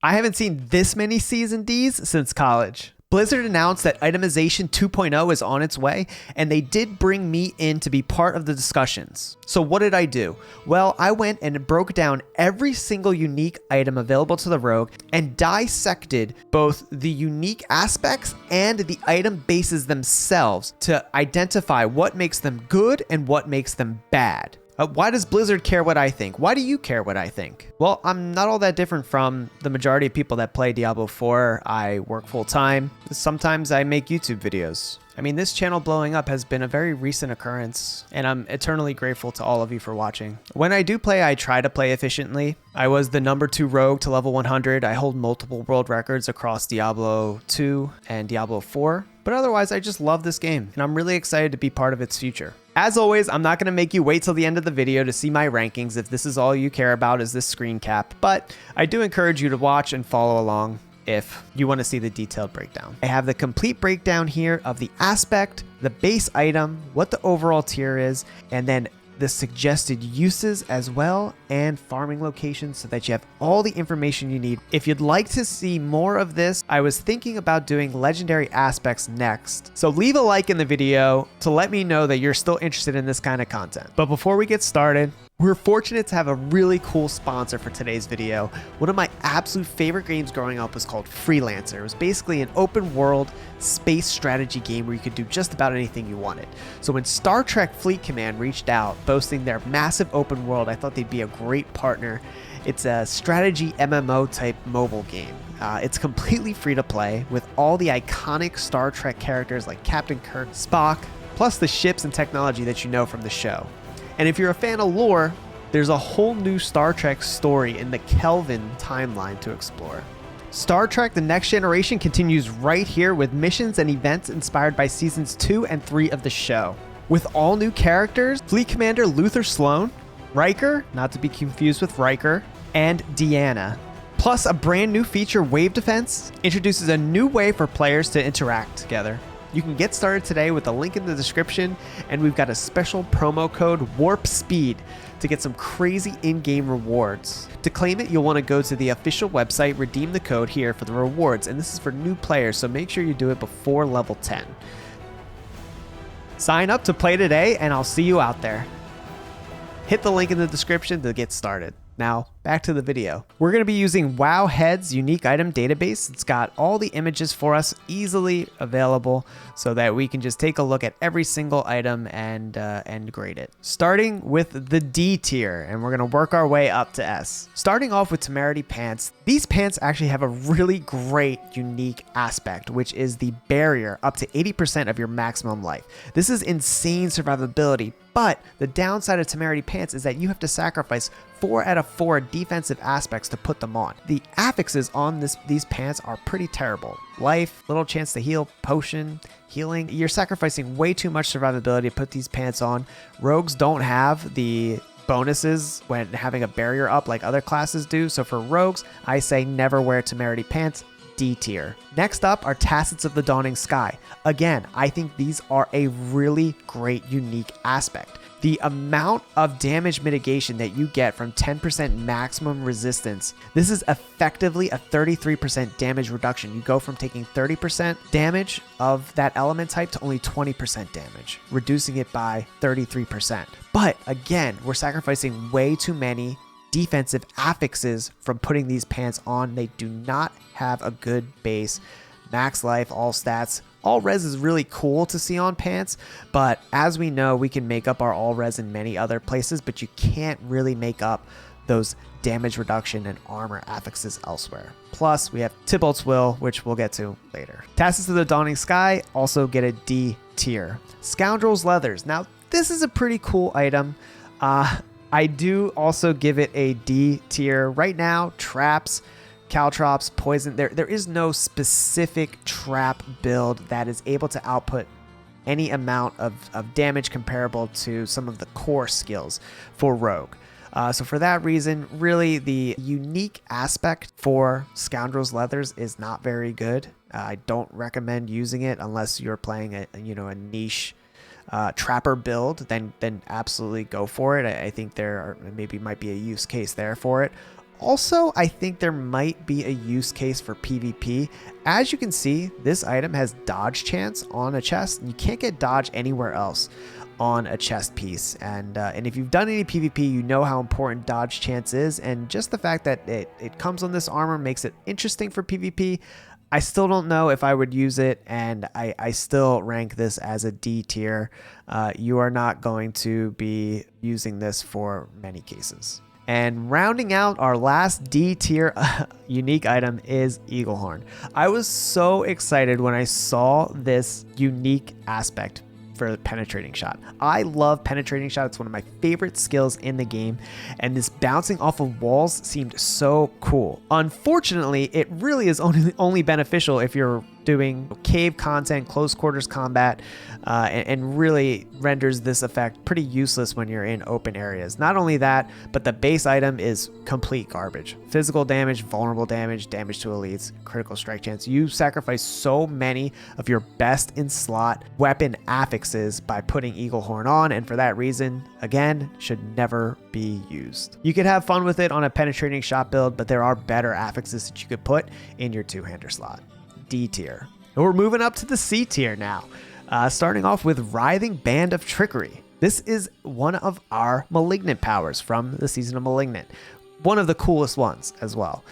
I haven't seen this many Season Ds since college. Blizzard announced that Itemization 2.0 is on its way, and they did bring me in to be part of the discussions. So what did I do? Well, I went and broke down every single unique item available to the rogue and dissected both the unique aspects and the item bases themselves to identify what makes them good and what makes them bad. Why does Blizzard care what I think? Why do you care what I think? Well, I'm not all that different from the majority of people that play Diablo 4. I work full time. Sometimes I make YouTube videos. I mean, this channel blowing up has been a very recent occurrence, and I'm eternally grateful to all of you for watching. When I do play, I try to play efficiently. I was the number 2 rogue to level 100. I hold multiple world records across Diablo 2 and Diablo 4. But otherwise, I just love this game, and I'm really excited to be part of its future. As always, I'm not going to make you wait till the end of the video to see my rankings if this is all you care about is this screen cap, but I do encourage you to watch and follow along if you want to see the detailed breakdown. I have the complete breakdown here of the aspect, the base item, what the overall tier is, and then the suggested uses as well, and farming locations so that you have all the information you need. If you'd like to see more of this, I was thinking about doing legendary aspects next. So leave a like in the video to let me know that you're still interested in this kind of content. But before we get started, we're fortunate to have a really cool sponsor for today's video. One of my absolute favorite games growing up was called Freelancer. It was basically an open world space strategy game where you could do just about anything you wanted. So when Star Trek Fleet Command reached out, boasting their massive open world, I thought they'd be a great partner. It's a strategy MMO type mobile game. It's completely free to play with all the iconic Star Trek characters like Captain Kirk, Spock, plus the ships and technology that you know from the show. And if you're a fan of lore, there's a whole new Star Trek story in the Kelvin timeline to explore. Star Trek The Next Generation continues right here with missions and events inspired by seasons 2 and 3 of the show. With all new characters, Fleet Commander Luther Sloan, Riker, not to be confused with Riker, and Deanna. Plus a brand new feature, Wave Defense, introduces a new way for players to interact together. You can get started today with the link in the description, and we've got a special promo code Warp Speed to get some crazy in-game rewards. To claim it, you'll want to go to the official website, redeem the code here for the rewards, and this is for new players, so make sure you do it before level 10. Sign up to play today, and I'll see you out there. Hit the link in the description to get started. Now, back to the video. We're going to be using Wowhead's unique item database. It's got all the images for us easily available so that we can just take a look at every single item and grade it. Starting with the D tier, and we're going to work our way up to S. Starting off with Temerity pants. These pants actually have a really great unique aspect, which is the barrier up to 80% of your maximum life. This is insane survivability, but the downside of Temerity pants is that you have to sacrifice 4 out of 4 defensive aspects to put them on. The affixes on these pants are pretty terrible. Life, little chance to heal, potion, healing. You're sacrificing way too much survivability to put these pants on. Rogues don't have the bonuses when having a barrier up like other classes do. So for rogues, I say never wear Temerity pants. D tier. Next up are Tassets of the Dawning Sky. Again, I think these are a really great unique aspect. The amount of damage mitigation that you get from 10% maximum resistance, this is effectively a 33% damage reduction. You go from taking 30% damage of that element type to only 20% damage, reducing it by 33%. But again, we're sacrificing way too many defensive affixes from putting these pants on. They do not have a good base. Max life, all stats. All res is really cool to see on pants, but as we know, we can make up our all res in many other places, but you can't really make up those damage reduction and armor affixes elsewhere. Plus, we have Tibault's Will, which we'll get to later. Tassets of the Dawning Sky also get a D tier. Scoundrel's Leathers. Now, this is a pretty cool item. I do also give it a D tier. Right now, traps, caltrops, poison, there is no specific trap build that is able to output any amount of damage comparable to some of the core skills for Rogue. So for that reason, really the unique aspect for Scoundrel's Leathers is not very good. I don't recommend using it unless you're playing a niche trapper build, then absolutely go for it. I think there might be a use case there for it. Also, I think there might be a use case for PvP. As you can see, this item has dodge chance on a chest, and you can't get dodge anywhere else on a chest piece. And if you've done any PvP, you know how important dodge chance is, and just the fact that it comes on this armor makes it interesting for PvP. I still don't know if I would use it, and I still rank this as a D tier. You are not going to be using this for many cases. And rounding out our last D tier unique item is Eaglehorn. I was so excited when I saw this unique aspect for the penetrating shot. I love penetrating shot. It's one of my favorite skills in the game, and this bouncing off of walls seemed so cool. Unfortunately, it really is only beneficial if you're doing cave content, close quarters combat, and really renders this effect pretty useless when you're in open areas. Not only that, but the base item is complete garbage. Physical damage, vulnerable damage, damage to elites, critical strike chance. You sacrifice so many of your best in slot weapon affixes by putting Eaglehorn on, and for that reason, again, should never be used. You could have fun with it on a penetrating shot build, but there are better affixes that you could put in your two-hander slot. D tier. And we're moving up to the C tier now, starting off with Writhing Band of Trickery. This is one of our Malignant powers from the Season of Malignant. One of the coolest ones as well.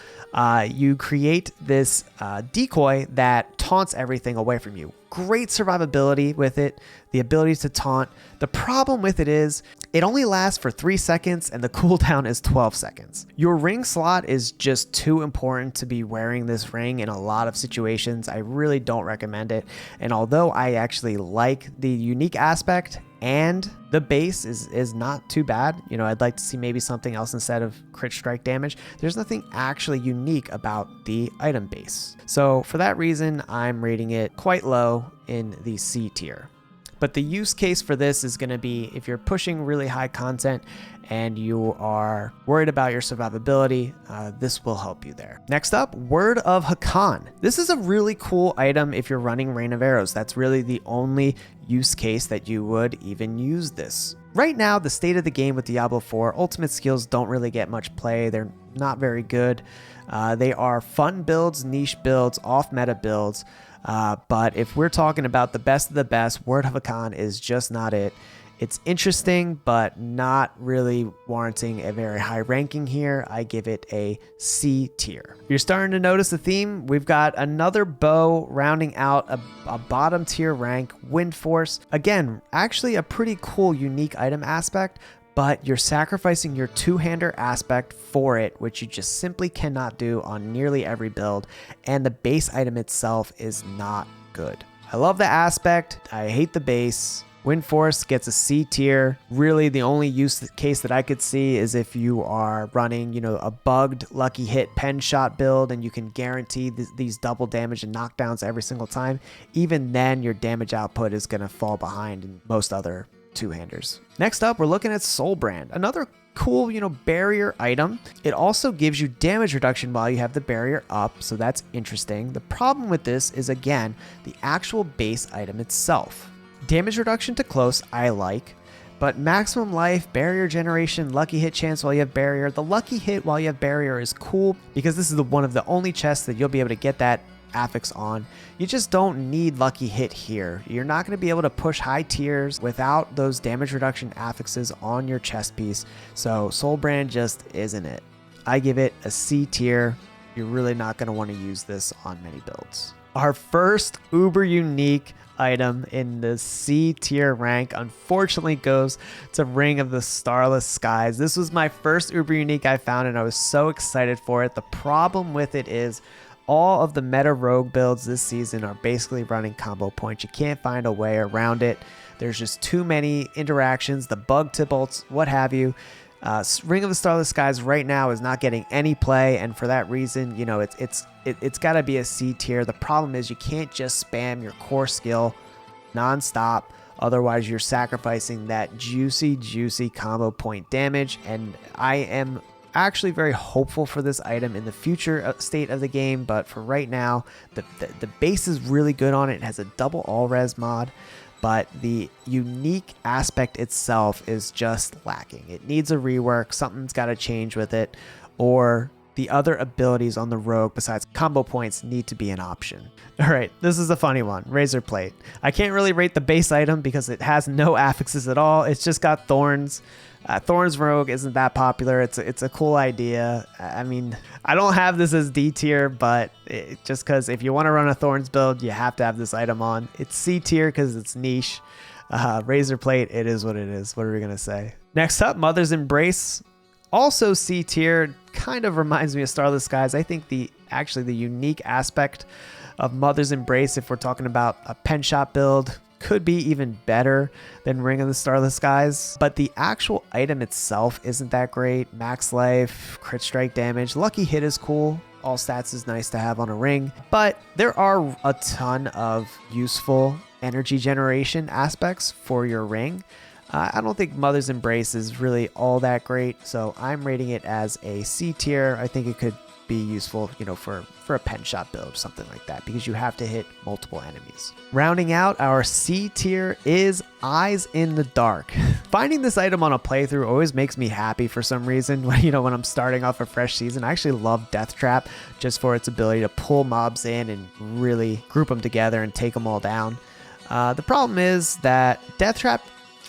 You create this decoy that taunts everything away from you. Great survivability with it, the ability to taunt. The problem with it is it only lasts for 3 seconds and the cooldown is 12 seconds. Your ring slot is just too important to be wearing this ring in a lot of situations. I really don't recommend it. And although I actually like the unique aspect and the base is not too bad, you know, I'd like to see maybe something else instead of crit strike damage. There's nothing actually unique about the item base. So for that reason, I'm rating it quite low in the C tier. But the use case for this is going to be if you're pushing really high content and you are worried about your survivability, this will help you there. Next up, Word of Hakan. This is a really cool item if you're running Rain of Arrows. That's really the only use case that you would even use this. Right now, the state of the game with Diablo 4, ultimate skills don't really get much play. They're not very good. They are fun builds, niche builds, off-meta builds. But if we're talking about the best of the best, Word of Hakan is just not it. It's interesting, but not really warranting a very high ranking here. I give it a C tier. You're starting to notice a theme. We've got another bow rounding out a bottom tier rank, Windforce. Again, actually a pretty cool, unique item aspect, but you're sacrificing your two-hander aspect for it, which you just simply cannot do on nearly every build, and the base item itself is not good. I love the aspect. I hate the base. Windforce gets a C tier. Really, the only use case that I could see is if you are running, you know, a bugged lucky hit pen shot build and you can guarantee these double damage and knockdowns every single time. Even then, your damage output is going to fall behind in most other two-handers. Next up, we're looking at Soulbrand, another cool, you know, barrier item. It also gives you damage reduction while you have the barrier up, so that's interesting. The problem with this is, again, the actual base item itself. Damage reduction to close, I like, but maximum life, barrier generation, lucky hit chance while you have barrier. The lucky hit while you have barrier is cool because this is one of the only chests that you'll be able to get that affix on. You just don't need lucky hit here. You're not going to be able to push high tiers without those damage reduction affixes on your chest piece. So Soulbrand just isn't it. I give it a C tier. You're really not going to want to use this on many builds. Our first uber unique item in the C tier rank unfortunately goes to Ring of the Starless Skies. This was my first uber unique I found and I was so excited for it. The problem with it is all of the meta rogue builds this season are basically running combo points. You can't find a way around it. There's just too many interactions, the bug Tibaults, what have you. Ring of the Starless Skies right now is not getting any play, and for that reason, you know, it's got to be a C tier. The problem is you can't just spam your core skill nonstop. Otherwise, you're sacrificing that juicy combo point damage, and I am actually very hopeful for this item in the future state of the game, but for right now, the base is really good on it. It has a double all-res mod, but the unique aspect itself is just lacking. It needs a rework. Something's got to change with it, or the other abilities on the rogue besides combo points need to be an option. All right, this is a funny one, Razorplate. I can't really rate the base item because it has no affixes at all. It's just got thorns. Thorns Rogue isn't that popular. It's a cool idea. I mean, I don't have this as D tier, but just because if you want to run a Thorns build, you have to have this item on. It's C tier because it's niche. Razorplate, it is what it is. What are we going to say? Next up, Mother's Embrace. Also C tier, kind of reminds me of Starless Skies. I think the unique aspect of Mother's Embrace, if we're talking about a pen shot build, could be even better than Ring of the Starless Skies, but the actual item itself isn't that great. Max life, crit strike damage, lucky hit is cool. All stats is nice to have on a ring, but there are a ton of useful energy generation aspects for your ring. I don't think Mother's Embrace is really all that great, so I'm rating it as a C tier. I think it could be useful, for a pen shot build, something like that, because you have to hit multiple enemies. Rounding out our C tier is Eyes in the Dark. Finding this item on a playthrough always makes me happy for some reason. When I'm starting off a fresh season, I actually love Death Trap just for its ability to pull mobs in and really group them together and take them all down. The problem is that Death Trap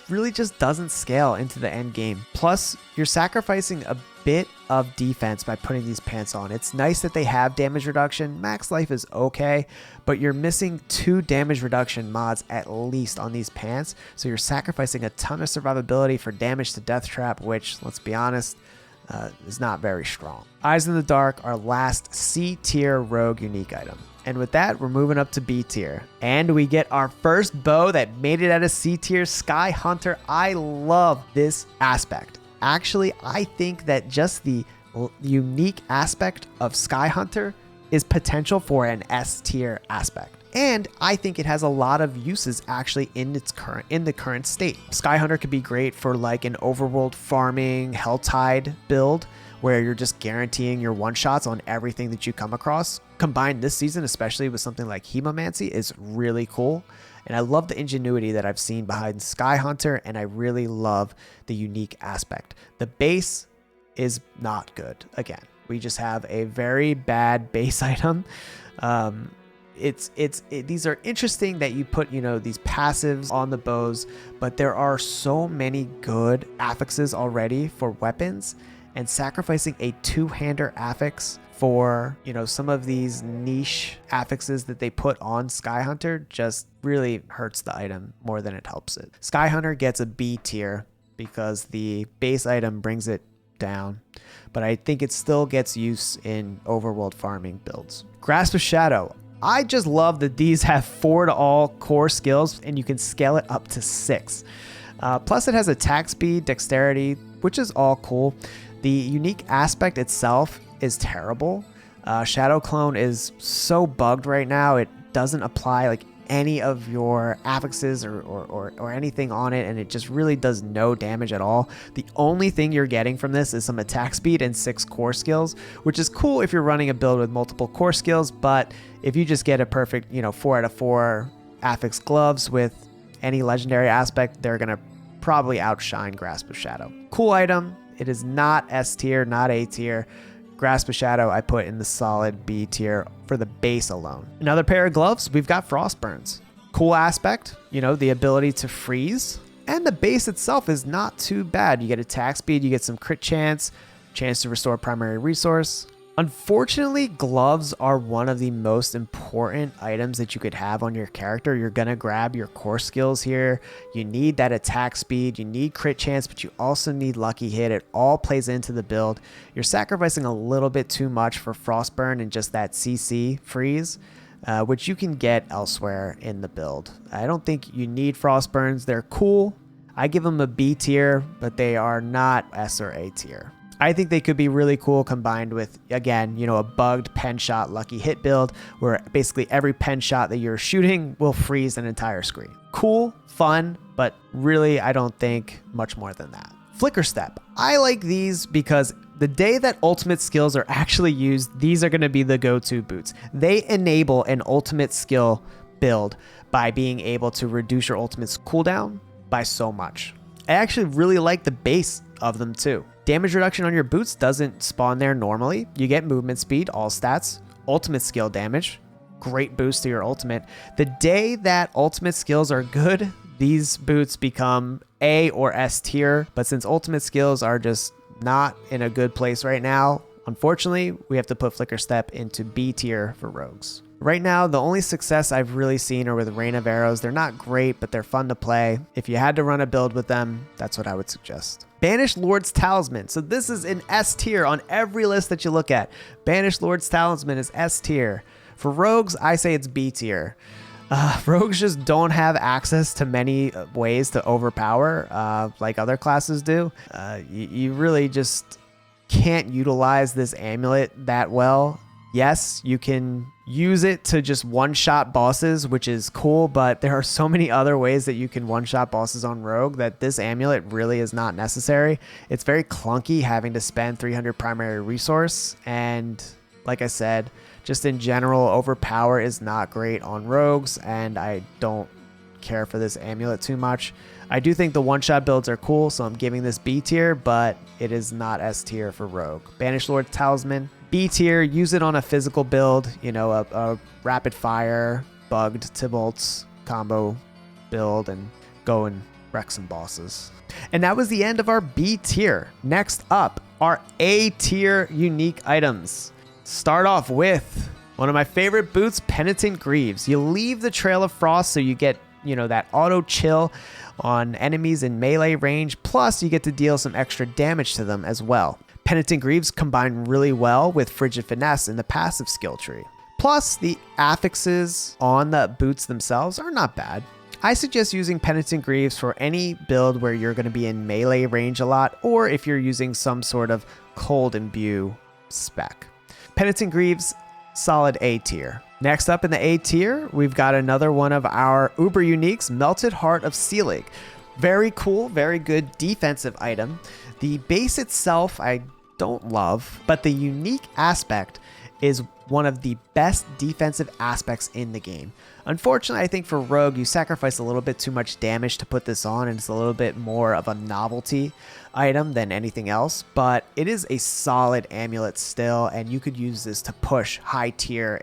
really just doesn't scale into the end game. Plus, you're sacrificing a bit of defense by putting these pants on. It's nice that they have damage reduction. Max life is okay, but you're missing 2 damage reduction mods at least on these pants, so you're sacrificing a ton of survivability for damage to Death Trap, which, let's be honest, is not very strong. Eyes in the Dark, our last C tier rogue unique item. And with that, we're moving up to B tier. And we get our first bow that made it out of C tier, Skyhunter. I love this aspect. Actually, I think that just the unique aspect of Skyhunter is potential for an S tier aspect. And I think it has a lot of uses actually in the current state. Skyhunter could be great for like an overworld farming Helltide build where you're just guaranteeing your one-shots on everything that you come across. Combined this season, especially with something like Hemomancy, is really cool. And I love the ingenuity that I've seen behind Skyhunter, and I really love the unique aspect. The base is not good. Again, we just have a very bad base item. These are interesting that you put, these passives on the bows, but there are so many good affixes already for weapons, and sacrificing a 2-hander affix for, some of these niche affixes that they put on Skyhunter just really hurts the item more than it helps it. Skyhunter gets a B tier because the base item brings it down, but I think it still gets use in overworld farming builds. Grasp of Shadow. I just love that these have 4 to all core skills and you can scale it up to 6. Plus it has attack speed, dexterity, which is all cool. The unique aspect itself is terrible. Shadow Clone is so bugged right now. It doesn't apply like any of your affixes or anything on it, and it just really does no damage at all. The only thing you're getting from this is some attack speed and 6 core skills, which is cool if you're running a build with multiple core skills, but if you just get a perfect 4 out of 4 affix gloves with any legendary aspect, they're gonna probably outshine Grasp of Shadow. Cool item. It is not S tier, not A tier. Grasp of Shadow I put in the solid B tier for the base alone. Another pair of gloves, we've got Frostburns. Cool aspect, the ability to freeze. And the base itself is not too bad. You get attack speed, you get some crit chance to restore primary resource. Unfortunately, gloves are one of the most important items that you could have on your character. You're going to grab your core skills here. You need that attack speed. You need crit chance, but you also need lucky hit. It all plays into the build. You're sacrificing a little bit too much for Frostburn and just that CC freeze, which you can get elsewhere in the build. I don't think you need Frostburns. They're cool. I give them a B tier, but they are not S or A tier. I think they could be really cool combined with, again, a bugged pen shot lucky hit build where basically every pen shot that you're shooting will freeze an entire screen. Cool, fun, but really I don't think much more than that. Flickerstep. I like these because the day that ultimate skills are actually used, these are going to be the go-to boots. They enable an ultimate skill build by being able to reduce your ultimate's cooldown by so much. I actually really like the base of them too. Damage reduction on your boots doesn't spawn there normally. You get movement speed, all stats, ultimate skill damage, great boost to your ultimate. The day that ultimate skills are good, these boots become A or S tier, but since ultimate skills are just not in a good place right now, unfortunately, we have to put Flickerstep into B tier for rogues. Right now, the only success I've really seen are with Rain of Arrows. They're not great, but they're fun to play. If you had to run a build with them, that's what I would suggest. Banished Lord's Talisman. So this is an S tier on every list that you look at. Banished Lord's Talisman is S tier. For rogues, I say it's B tier. Rogues just don't have access to many ways to overpower like other classes do. You really just can't utilize this amulet that well. Yes, you can use it to just one-shot bosses, which is cool, but there are so many other ways that you can one-shot bosses on Rogue that this amulet really is not necessary. It's very clunky having to spend 300 primary resource, and like I said, just in general, overpower is not great on rogues, and I don't care for this amulet too much. I do think the one-shot builds are cool, so I'm giving this B tier, but it is not S tier for rogue. Banished Lord's Talisman, B tier, use it on a physical build, you know, a rapid fire, bugged Tibault combo build, and go and wreck some bosses. And that was the end of our B tier. Next up, our A tier unique items. Start off with one of my favorite boots, Penitent Greaves. You leave the Trail of Frost, so you get, you know, that auto chill on enemies in melee range, plus you get to deal some extra damage to them as well. Penitent Greaves combine really well with Frigid Finesse in the passive skill tree. Plus, the affixes on the boots themselves are not bad. I suggest using Penitent Greaves for any build where you're going to be in melee range a lot, or if you're using some sort of cold imbue spec. Penitent Greaves, solid A tier. Next up in the A tier, we've got another one of our uber uniques, Melted Heart of Selig. Very cool, very good defensive item. The base itself I don't love, but the unique aspect is one of the best defensive aspects in the game. Unfortunately, I think for Rogue, you sacrifice a little bit too much damage to put this on, and it's a little bit more of a novelty item than anything else, but it is a solid amulet still, and you could use this to push high tier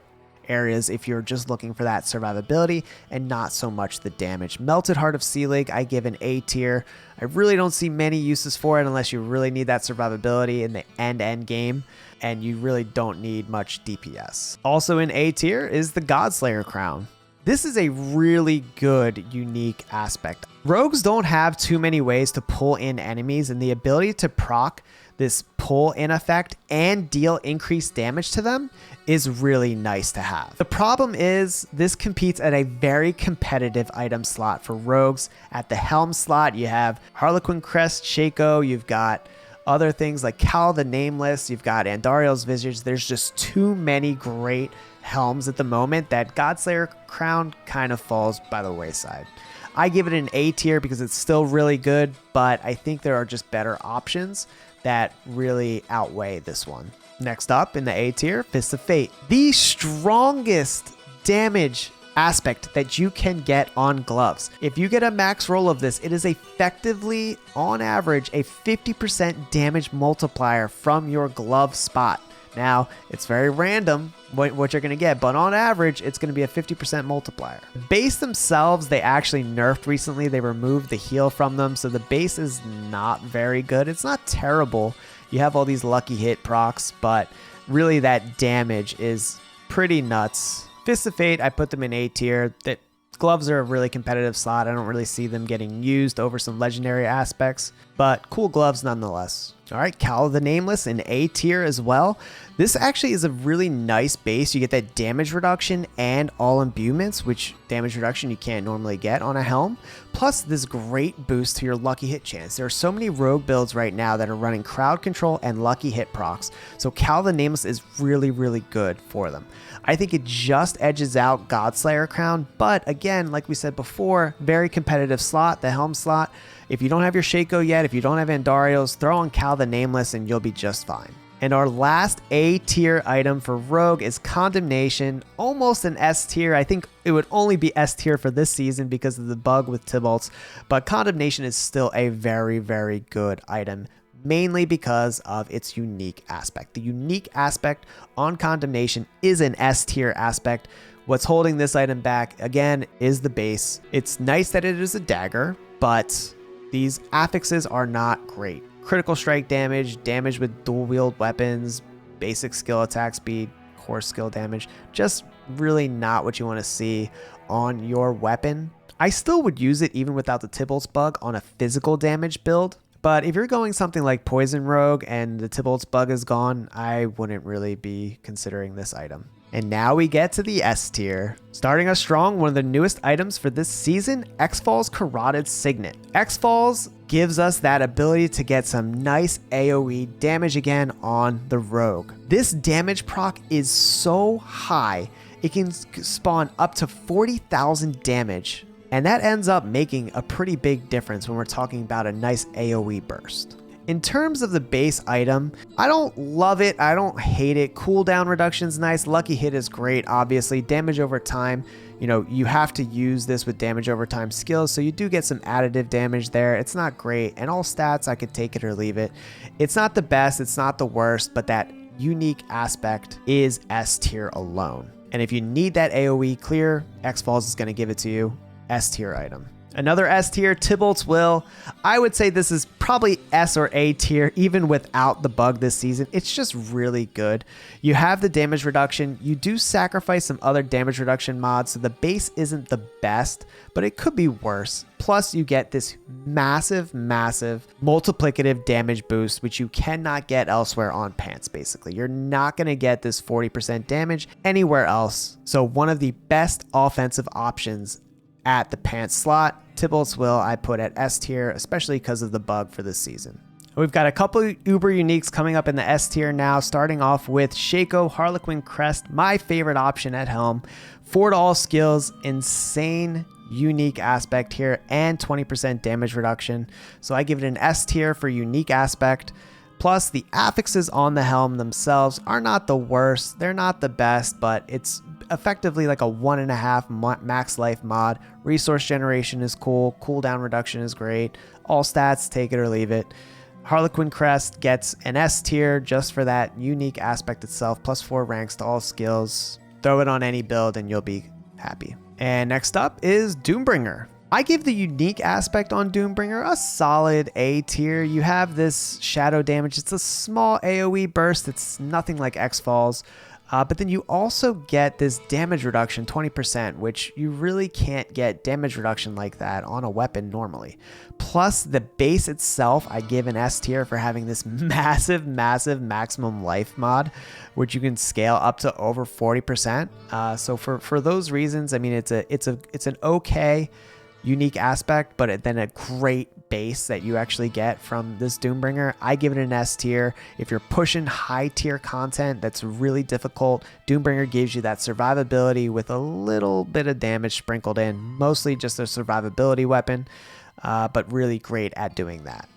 areas if you're just looking for that survivability and not so much the damage. Melted Heart of Selig, I give an A tier. I really don't see many uses for it unless you really need that survivability in the end game, and you really don't need much DPS. Also in A tier is the Godslayer Crown. This is a really good, unique aspect. Rogues don't have too many ways to pull in enemies, and the ability to proc this pull in effect and deal increased damage to them is really nice to have. The problem is this competes at a very competitive item slot for rogues. At the helm slot, you have Harlequin, Crest, Shako, you've got other things like Cowl the Nameless, you've got Andariel's Visgage. There's just too many great helms at the moment that Godslayer Crown kind of falls by the wayside. I give it an A tier because it's still really good, but I think there are just better options that really outweigh this one. Next up in the A tier, Fist of Fate. The strongest damage aspect that you can get on gloves. If you get a max roll of this, it is effectively, on average, a 50% damage multiplier from your glove spot. Now, it's very random what you're going to get, but on average, it's going to be a 50% multiplier. The base themselves, they actually nerfed recently. They removed the heal from them, so the base is not very good. It's not terrible. You have all these lucky hit procs, but really that damage is pretty nuts. Fist of Fate, I put them in A tier. That gloves are a really competitive slot. I don't really see them getting used over some legendary aspects, but cool gloves nonetheless. All right, Cowl the Nameless in A tier as well. This actually is a really nice base. You get that damage reduction and all imbuements, which damage reduction you can't normally get on a helm. Plus this great boost to your lucky hit chance. There are so many rogue builds right now that are running crowd control and lucky hit procs. So Cowl the Nameless is really, really good for them. I think it just edges out Godslayer Crown, but again, like we said before, very competitive slot, the helm slot. If you don't have your Shako yet, if you don't have Andariel's, throw on Cowl the Nameless and you'll be just fine. And our last A tier item for Rogue is Condemnation, almost an S tier. I think it would only be S tier for this season because of the bug with Tibault, but Condemnation is still a very, very good item. mainly because of its unique aspect. The unique aspect on Condemnation is an S tier aspect. What's holding this item back, again, is the base. It's nice that it is a dagger, but these affixes are not great. Critical strike damage, damage with dual wield weapons, basic skill attack speed, core skill damage, just really not what you want to see on your weapon. I still would use it even without the Tibault's bug on a physical damage build. But if you're going something like Poison Rogue and the Tibault's bug is gone, I wouldn't really be considering this item. And now we get to the S tier. Starting us strong, one of the newest items for this season, X-Fall's Corroded Signet. X-Falls gives us that ability to get some nice AoE damage again on the rogue. This damage proc is so high, it can spawn up to 40,000 damage. And that ends up making a pretty big difference when we're talking about a nice AoE burst. In terms of the base item, I don't love it. I don't hate it. Cooldown reduction's nice. Lucky hit is great, obviously. Damage over time, you have to use this with damage over time skills, so you do get some additive damage there. It's not great. And all stats, I could take it or leave it. It's not the best. It's not the worst, but that unique aspect is S tier alone. And if you need that AoE clear, X-Falls is going to give it to you. S tier item. Another S tier, Tibault's Will. I would say this is probably S or A tier even without the bug this season. It's just really good. You have the damage reduction. You do sacrifice some other damage reduction mods, so the base isn't the best, but it could be worse. Plus you get this massive multiplicative damage boost, which you cannot get elsewhere on pants. Basically, you're not going to get this 40% damage anywhere else. So one of the best offensive options at the pants slot. Tibault's Will I put at S tier, especially because of the bug for this season. We've got a couple uber uniques coming up in the S tier now, starting off with Shako, Harlequin, Crest, my favorite option at helm. 4 to all skills, insane unique aspect here, and 20% damage reduction. So I give it an S tier for unique aspect. Plus, the affixes on the helm themselves are not the worst. They're not the best, but it's effectively like a 1.5 max life mod. Resource generation is cool. Cooldown reduction is great. All stats, take it or leave it. Harlequin Crest gets an S tier just for that unique aspect itself. Plus 4 ranks to all skills. Throw it on any build and you'll be happy. And next up is Doombringer. I give the unique aspect on Doombringer a solid A tier. You have this shadow damage. It's a small AoE burst. It's nothing like X-Falls. But then you also get this damage reduction, 20%, which you really can't get damage reduction like that on a weapon normally. Plus the base itself, I give an S tier for having this massive maximum life mod, which you can scale up to over 40%. So for those reasons, I mean, it's an okay unique aspect, but then a great base that you actually get from this Doombringer. I give it an S tier. If you're pushing high tier content that's really difficult, Doombringer gives you that survivability with a little bit of damage sprinkled in, mostly just a survivability weapon, but really great at doing that.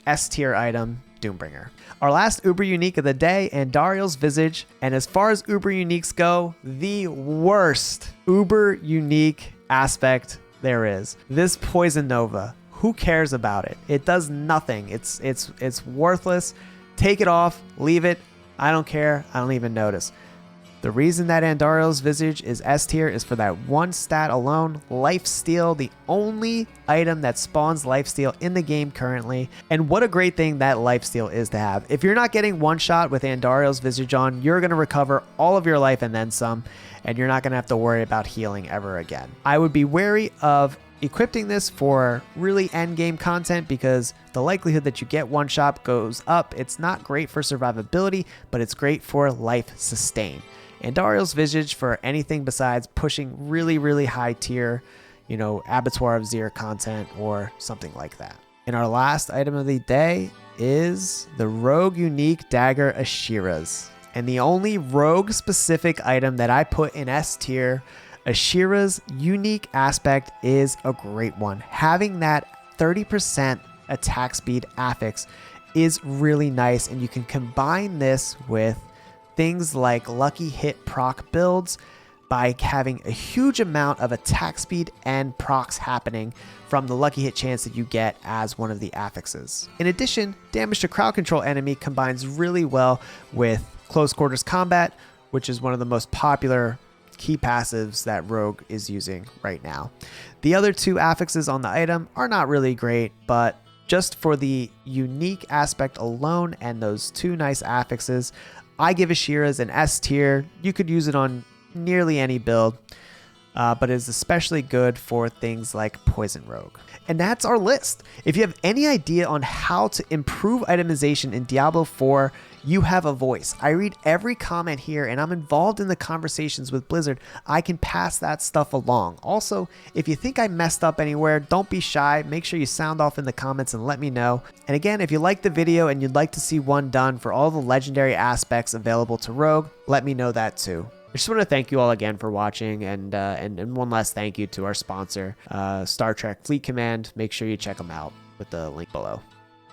S tier item, Doombringer. Our last uber unique of the day, Andariel's Visgage. And as far as uber uniques go, the worst uber unique aspect there is. This Poison Nova. Who cares about it? It does nothing. It's worthless. Take it off, leave it. I don't care. I don't even notice. The reason that Andariel's Visgage is S tier is for that one stat alone, Lifesteal, the only item that spawns Lifesteal in the game currently. And what a great thing that Lifesteal is to have. If you're not getting one shot with Andariel's Visgage on, you're going to recover all of your life and then some, and you're not going to have to worry about healing ever again. I would be wary of equipping this for really end game content because the likelihood that you get one shot goes up. It's not great for survivability, but it's great for life sustain. Andariel's Visgage for anything besides pushing really high tier, Abattoir of Zir content or something like that. And our last item of the day is the Rogue Unique Dagger Ashiras. And the only rogue specific item that I put in S tier, Ashira's unique aspect is a great one. Having that 30% attack speed affix is really nice, and you can combine this with things like lucky hit proc builds, by having a huge amount of attack speed and procs happening from the lucky hit chance that you get as one of the affixes. In addition, damage to crowd control enemy combines really well with close quarters combat, which is one of the most popular key passives that Rogue is using right now. The other two affixes on the item are not really great, but just for the unique aspect alone and those two nice affixes, I give Ashira's an S tier. You could use it on nearly any build, but it is especially good for things like Poison Rogue. And that's our list. If you have any idea on how to improve itemization in Diablo 4, you have a voice. I read every comment here and I'm involved in the conversations with Blizzard. I can pass that stuff along. Also, if you think I messed up anywhere, don't be shy. Make sure you sound off in the comments and let me know. And again, if you like the video and you'd like to see one done for all the legendary aspects available to Rogue, let me know that too. I just want to thank you all again for watching, and one last thank you to our sponsor, Star Trek Fleet Command. Make sure you check them out with the link below.